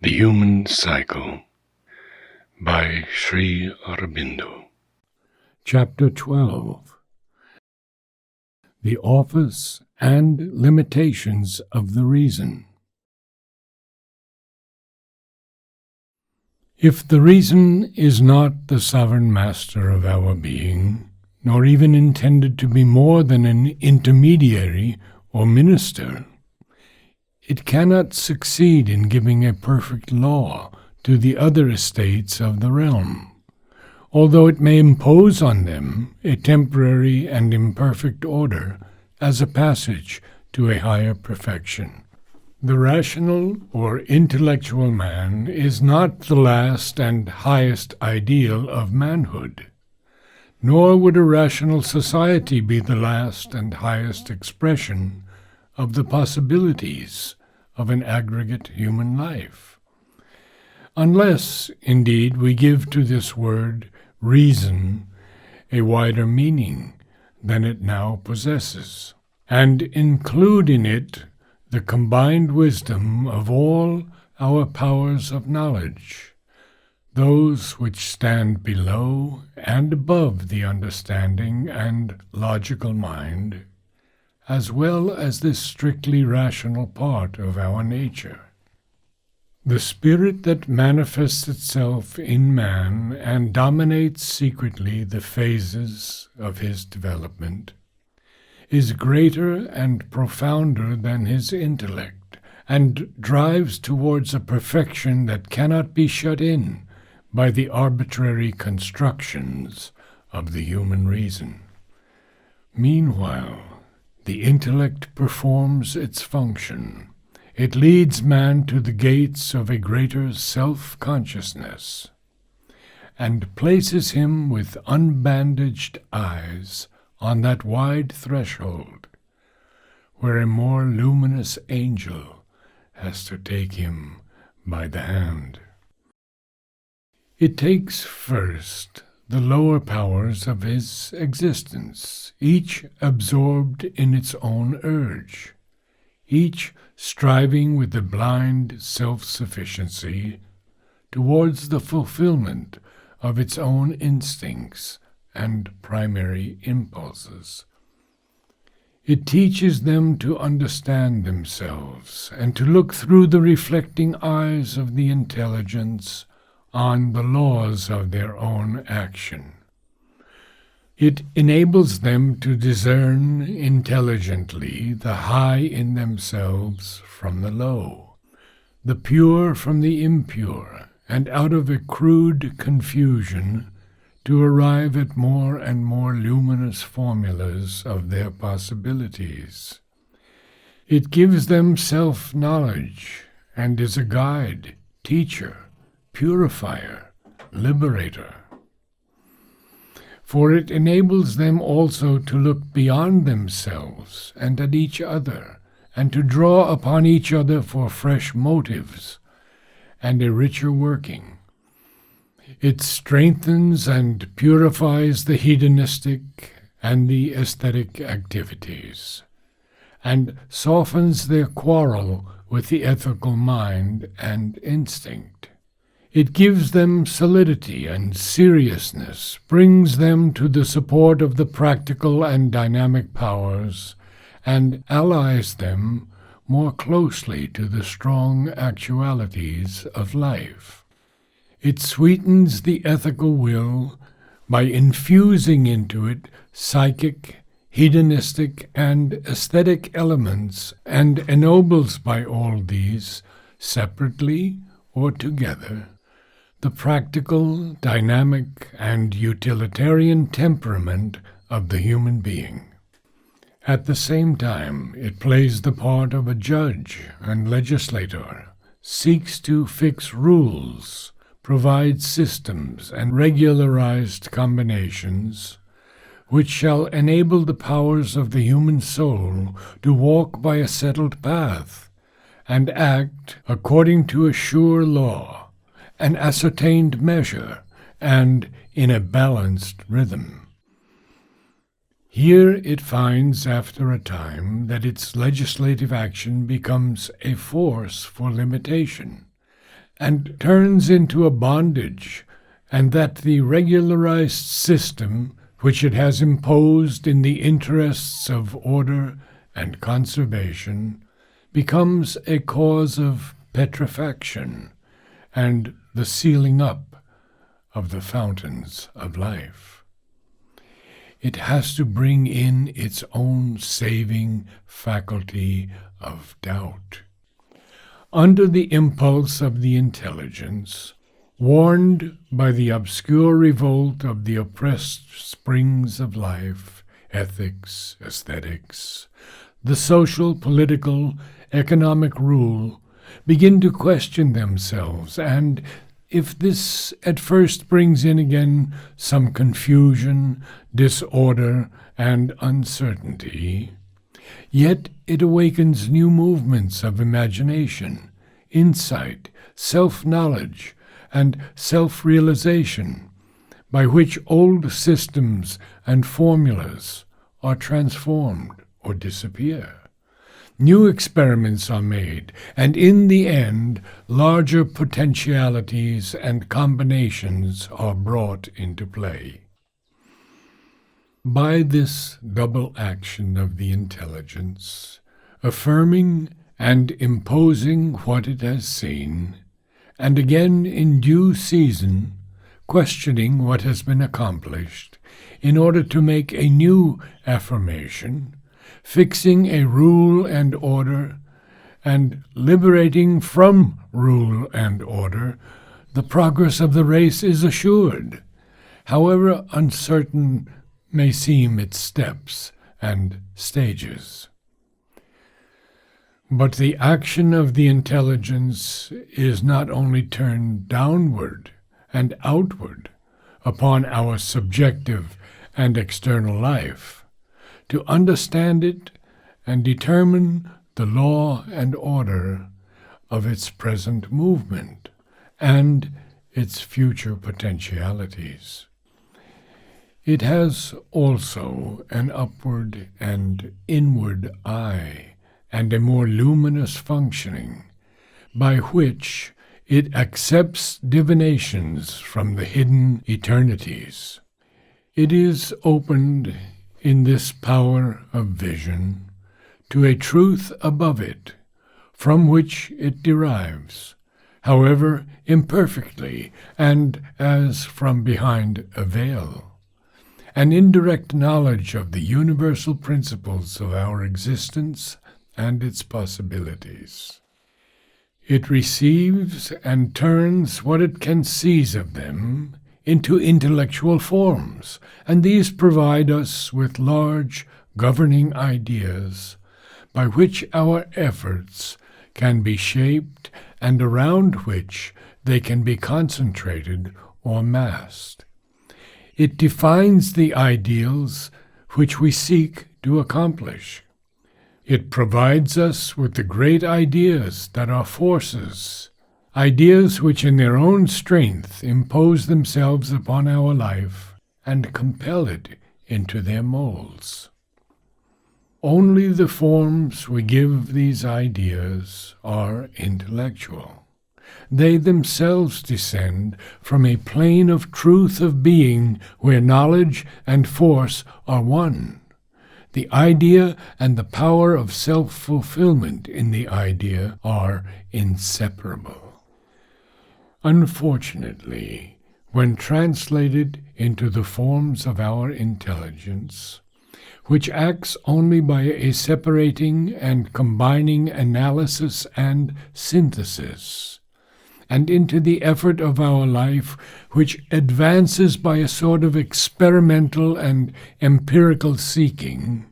The Human Cycle by Sri Aurobindo. Chapter 12. The Office and Limitations of the Reason. If the reason is not the sovereign master of our being, nor even intended to be more than an intermediary or minister, it cannot succeed in giving a perfect law to the other estates of the realm, although it may impose on them a temporary and imperfect order as a passage to a higher perfection. The rational or intellectual man is not the last and highest ideal of manhood, nor would a rational society be the last and highest expression of the possibilities of an aggregate human life. Unless, indeed, we give to this word reason a wider meaning than it now possesses, and include in it the combined wisdom of all our powers of knowledge, those which stand below and above the understanding and logical mind, as well as this strictly rational part of our nature. The spirit that manifests itself in man and dominates secretly the phases of his development is greater and profounder than his intellect, and drives towards a perfection that cannot be shut in by the arbitrary constructions of the human reason. Meanwhile, the intellect performs its function. It leads man to the gates of a greater self-consciousness, and places him with unbandaged eyes on that wide threshold where a more luminous angel has to take him by the hand. It takes first the lower powers of his existence, each absorbed in its own urge, each striving with a blind self-sufficiency towards the fulfillment of its own instincts and primary impulses. It teaches them to understand themselves and to look through the reflecting eyes of the intelligence on the laws of their own action. It enables them to discern intelligently the high in themselves from the low, the pure from the impure, and out of a crude confusion to arrive at more and more luminous formulas of their possibilities. It gives them self-knowledge and is a guide, teacher, purifier, liberator. For it enables them also to look beyond themselves and at each other, and to draw upon each other for fresh motives and a richer working. It strengthens and purifies the hedonistic and the aesthetic activities, and softens their quarrel with the ethical mind and instinct. It gives them solidity and seriousness, brings them to the support of the practical and dynamic powers, and allies them more closely to the strong actualities of life. It sweetens the ethical will by infusing into it psychic, hedonistic, and aesthetic elements, and ennobles by all these, separately or together, the practical, dynamic, and utilitarian temperament of the human being. At the same time, it plays the part of a judge and legislator, seeks to fix rules, provide systems and regularized combinations, which shall enable the powers of the human soul to walk by a settled path, and act according to a sure law, an ascertained measure, and in a balanced rhythm. Here it finds after a time that its legislative action becomes a force for limitation, and turns into a bondage, and that the regularized system which it has imposed in the interests of order and conservation becomes a cause of petrifaction and the sealing up of the fountains of life. It has to bring in its own saving faculty of doubt. Under the impulse of the intelligence, warned by the obscure revolt of the oppressed springs of life, ethics, aesthetics, the social, political, economic rule begin to question themselves, and if this at first brings in again some confusion, disorder, and uncertainty, yet it awakens new movements of imagination, insight, self-knowledge, and self-realization, by which old systems and formulas are transformed or disappear. New experiments are made, and in the end, larger potentialities and combinations are brought into play. By this double action of the intelligence, affirming and imposing what it has seen, and again in due season, questioning what has been accomplished, in order to make a new affirmation, fixing a rule and order, and liberating from rule and order, the progress of the race is assured, however uncertain may seem its steps and stages. But the action of the intelligence is not only turned downward and outward upon our subjective and external life. To understand it and determine the law and order of its present movement and its future potentialities. It has also an upward and inward eye and a more luminous functioning, by which it accepts divinations from the hidden eternities. It is opened in this power of vision to a truth above it, from which it derives, however imperfectly and as from behind a veil, an indirect knowledge of the universal principles of our existence and its possibilities. It receives and turns what it can seize of them into intellectual forms, and these provide us with large governing ideas by which our efforts can be shaped and around which they can be concentrated or massed. It defines the ideals which we seek to accomplish. It provides us with the great ideas that are forces, ideas which in their own strength impose themselves upon our life and compel it into their molds. Only the forms we give these ideas are intellectual. They themselves descend from a plane of truth of being where knowledge and force are one. The idea and the power of self-fulfillment in the idea are inseparable. Unfortunately, when translated into the forms of our intelligence, which acts only by a separating and combining analysis and synthesis, and into the effort of our life, which advances by a sort of experimental and empirical seeking,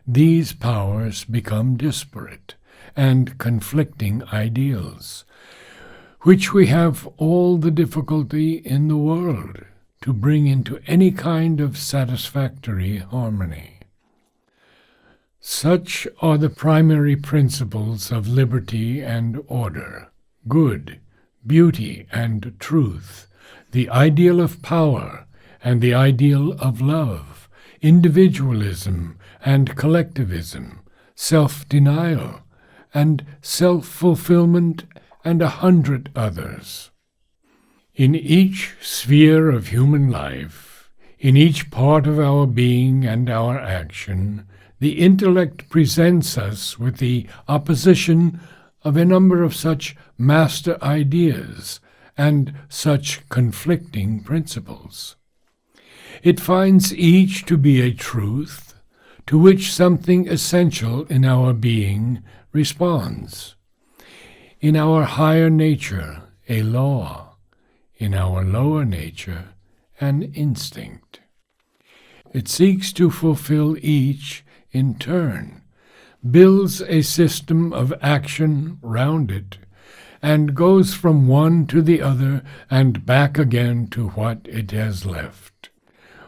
these powers become disparate and conflicting ideals, which we have all the difficulty in the world to bring into any kind of satisfactory harmony. Such are the primary principles of liberty and order, good, beauty and truth, the ideal of power and the ideal of love, individualism and collectivism, self-denial and self-fulfillment and 100 others. In each sphere of human life, in each part of our being and our action, the intellect presents us with the opposition of a number of such master ideas and such conflicting principles. It finds each to be a truth to which something essential in our being responds. In our higher nature, a law; in our lower nature, an instinct. It seeks to fulfill each in turn, builds a system of action round it, and goes from one to the other and back again to what it has left.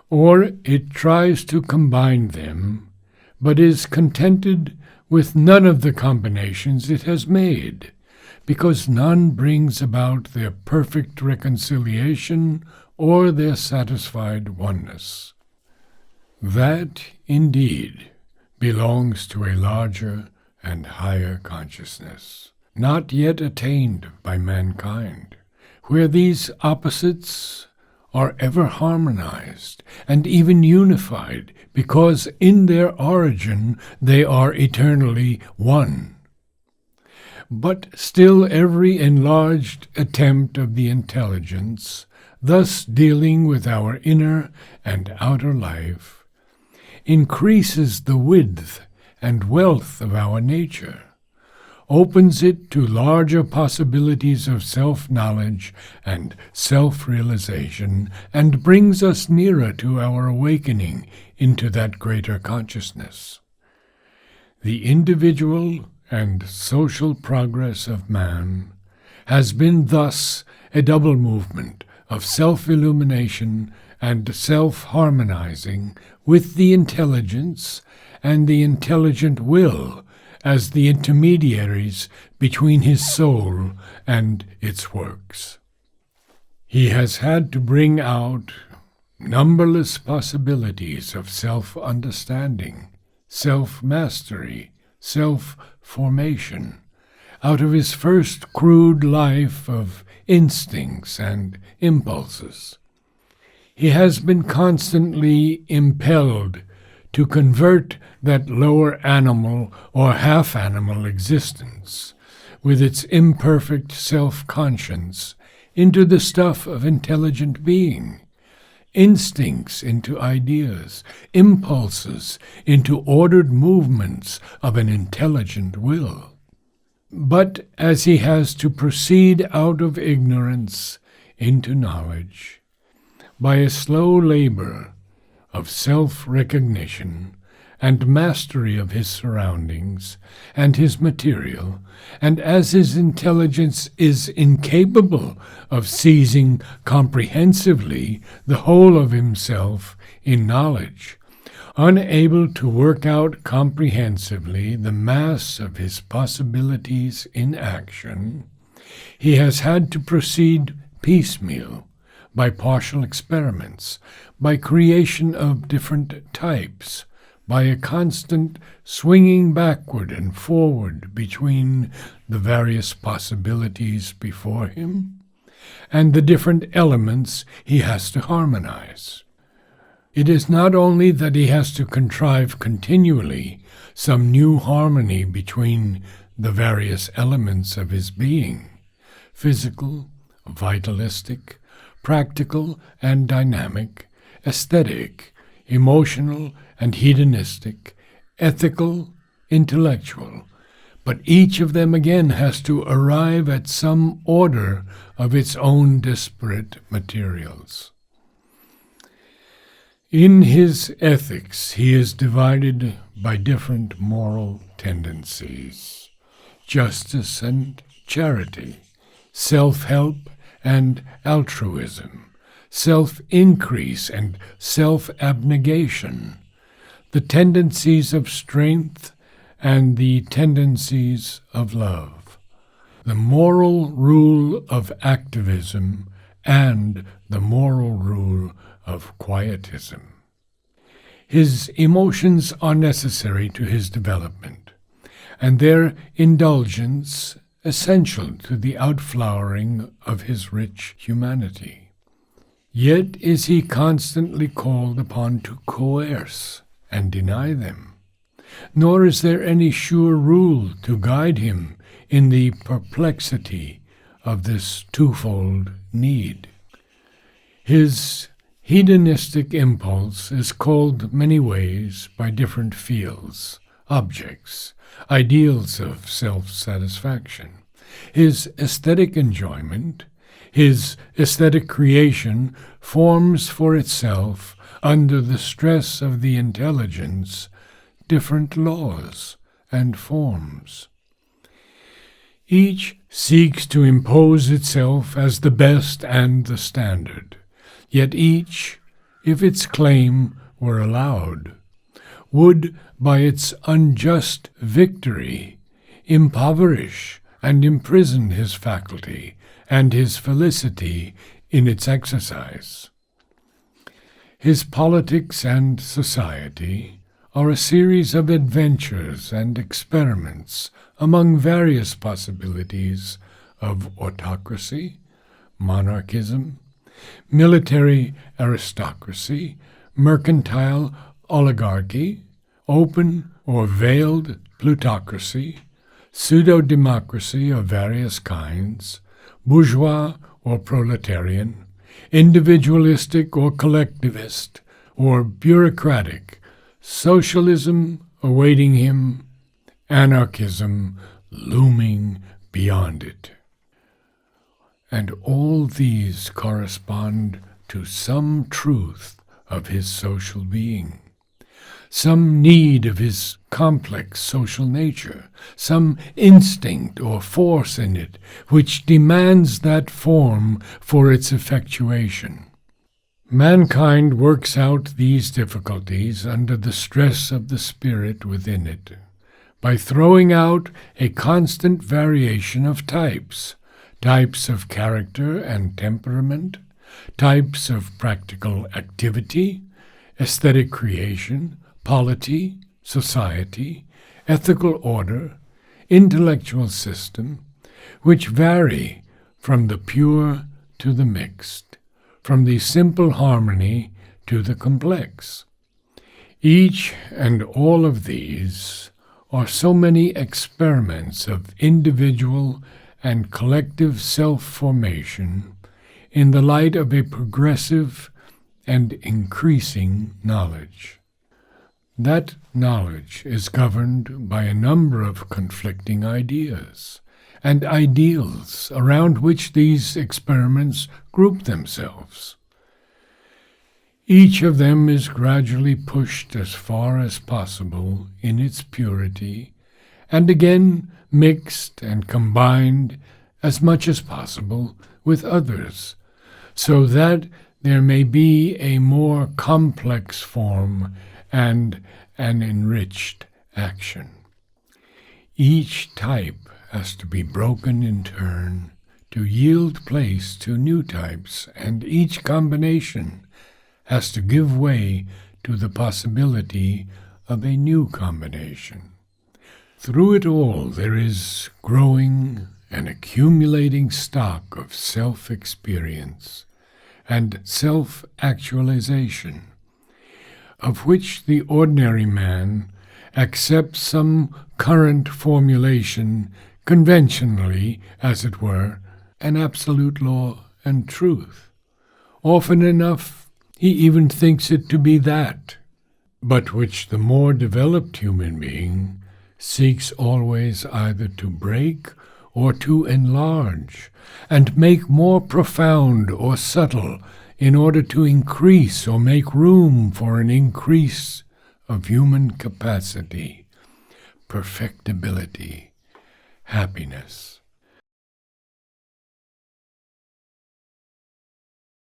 Or it tries to combine them, but is contented with none of the combinations it has made, because none brings about their perfect reconciliation or their satisfied oneness. That, indeed, belongs to a larger and higher consciousness, not yet attained by mankind, where these opposites are ever harmonized and even unified, because in their origin they are eternally one. But still every enlarged attempt of the intelligence, thus dealing with our inner and outer life, increases the width and wealth of our nature, opens it to larger possibilities of self-knowledge and self-realization, and brings us nearer to our awakening into that greater consciousness. The individual and social progress of man has been thus a double movement of self-illumination and self-harmonizing with the intelligence and the intelligent will as the intermediaries between his soul and its works. He has had to bring out numberless possibilities of self-understanding, self-mastery, self-formation, out of his first crude life of instincts and impulses. He has been constantly impelled to convert that lower animal or half-animal existence, with its imperfect self-conscience, into the stuff of intelligent being, instincts into ideas, impulses into ordered movements of an intelligent will. But as he has to proceed out of ignorance into knowledge, by a slow labor of self-recognition and mastery of his surroundings and his material, and as his intelligence is incapable of seizing comprehensively the whole of himself in knowledge, unable to work out comprehensively the mass of his possibilities in action, he has had to proceed piecemeal, by partial experiments, by creation of different types, by a constant swinging backward and forward between the various possibilities before him and the different elements he has to harmonize. It is not only that he has to contrive continually some new harmony between the various elements of his being, physical, vitalistic, practical and dynamic, aesthetic, emotional and hedonistic, ethical, intellectual, but each of them again has to arrive at some order of its own disparate materials. In his ethics he is divided by different moral tendencies: justice and charity, self-help and altruism, self-increase and self-abnegation, the tendencies of strength and the tendencies of love, the moral rule of activism and the moral rule of quietism. His emotions are necessary to his development, and their indulgence essential to the outflowering of his rich humanity. Yet is he constantly called upon to coerce and deny them, nor is there any sure rule to guide him in the perplexity of this twofold need. His hedonistic impulse is called many ways by different fields, objects, ideals of self-satisfaction. His aesthetic enjoyment, his aesthetic creation forms for itself, under the stress of the intelligence, different laws and forms. Each seeks to impose itself as the best and the standard, yet each, if its claim were allowed, would, by its unjust victory, impoverish and imprison his faculty and his felicity in its exercise. His politics and society are a series of adventures and experiments among various possibilities of autocracy, monarchism, military aristocracy, mercantile oligarchy, open or veiled plutocracy, pseudo-democracy of various kinds, bourgeois or proletarian, individualistic or collectivist, or bureaucratic, socialism awaiting him, anarchism looming beyond it. And all these correspond to some truth of his social being, some need of his complex social nature, some instinct or force in it which demands that form for its effectuation. Mankind works out these difficulties under the stress of the spirit within it, by throwing out a constant variation of types of character and temperament, types of practical activity, aesthetic creation, polity, society, ethical order, intellectual system, which vary from the pure to the mixed, from the simple harmony to the complex. Each and all of these are so many experiments of individual and collective self-formation in the light of a progressive and increasing knowledge. That knowledge is governed by a number of conflicting ideas and ideals around which these experiments group themselves. Each of them is gradually pushed as far as possible in its purity, and again mixed and combined as much as possible with others, so that there may be a more complex form and an enriched action. Each type has to be broken in turn to yield place to new types, and each combination has to give way to the possibility of a new combination. Through it all there is growing and accumulating stock of self-experience and self-actualization, of which the ordinary man accepts some current formulation conventionally, as it were, an absolute law and truth. Often enough he even thinks it to be that, but which the more developed human being seeks always either to break or to enlarge, and make more profound or subtle in order to increase or make room for an increase of human capacity, perfectibility, happiness.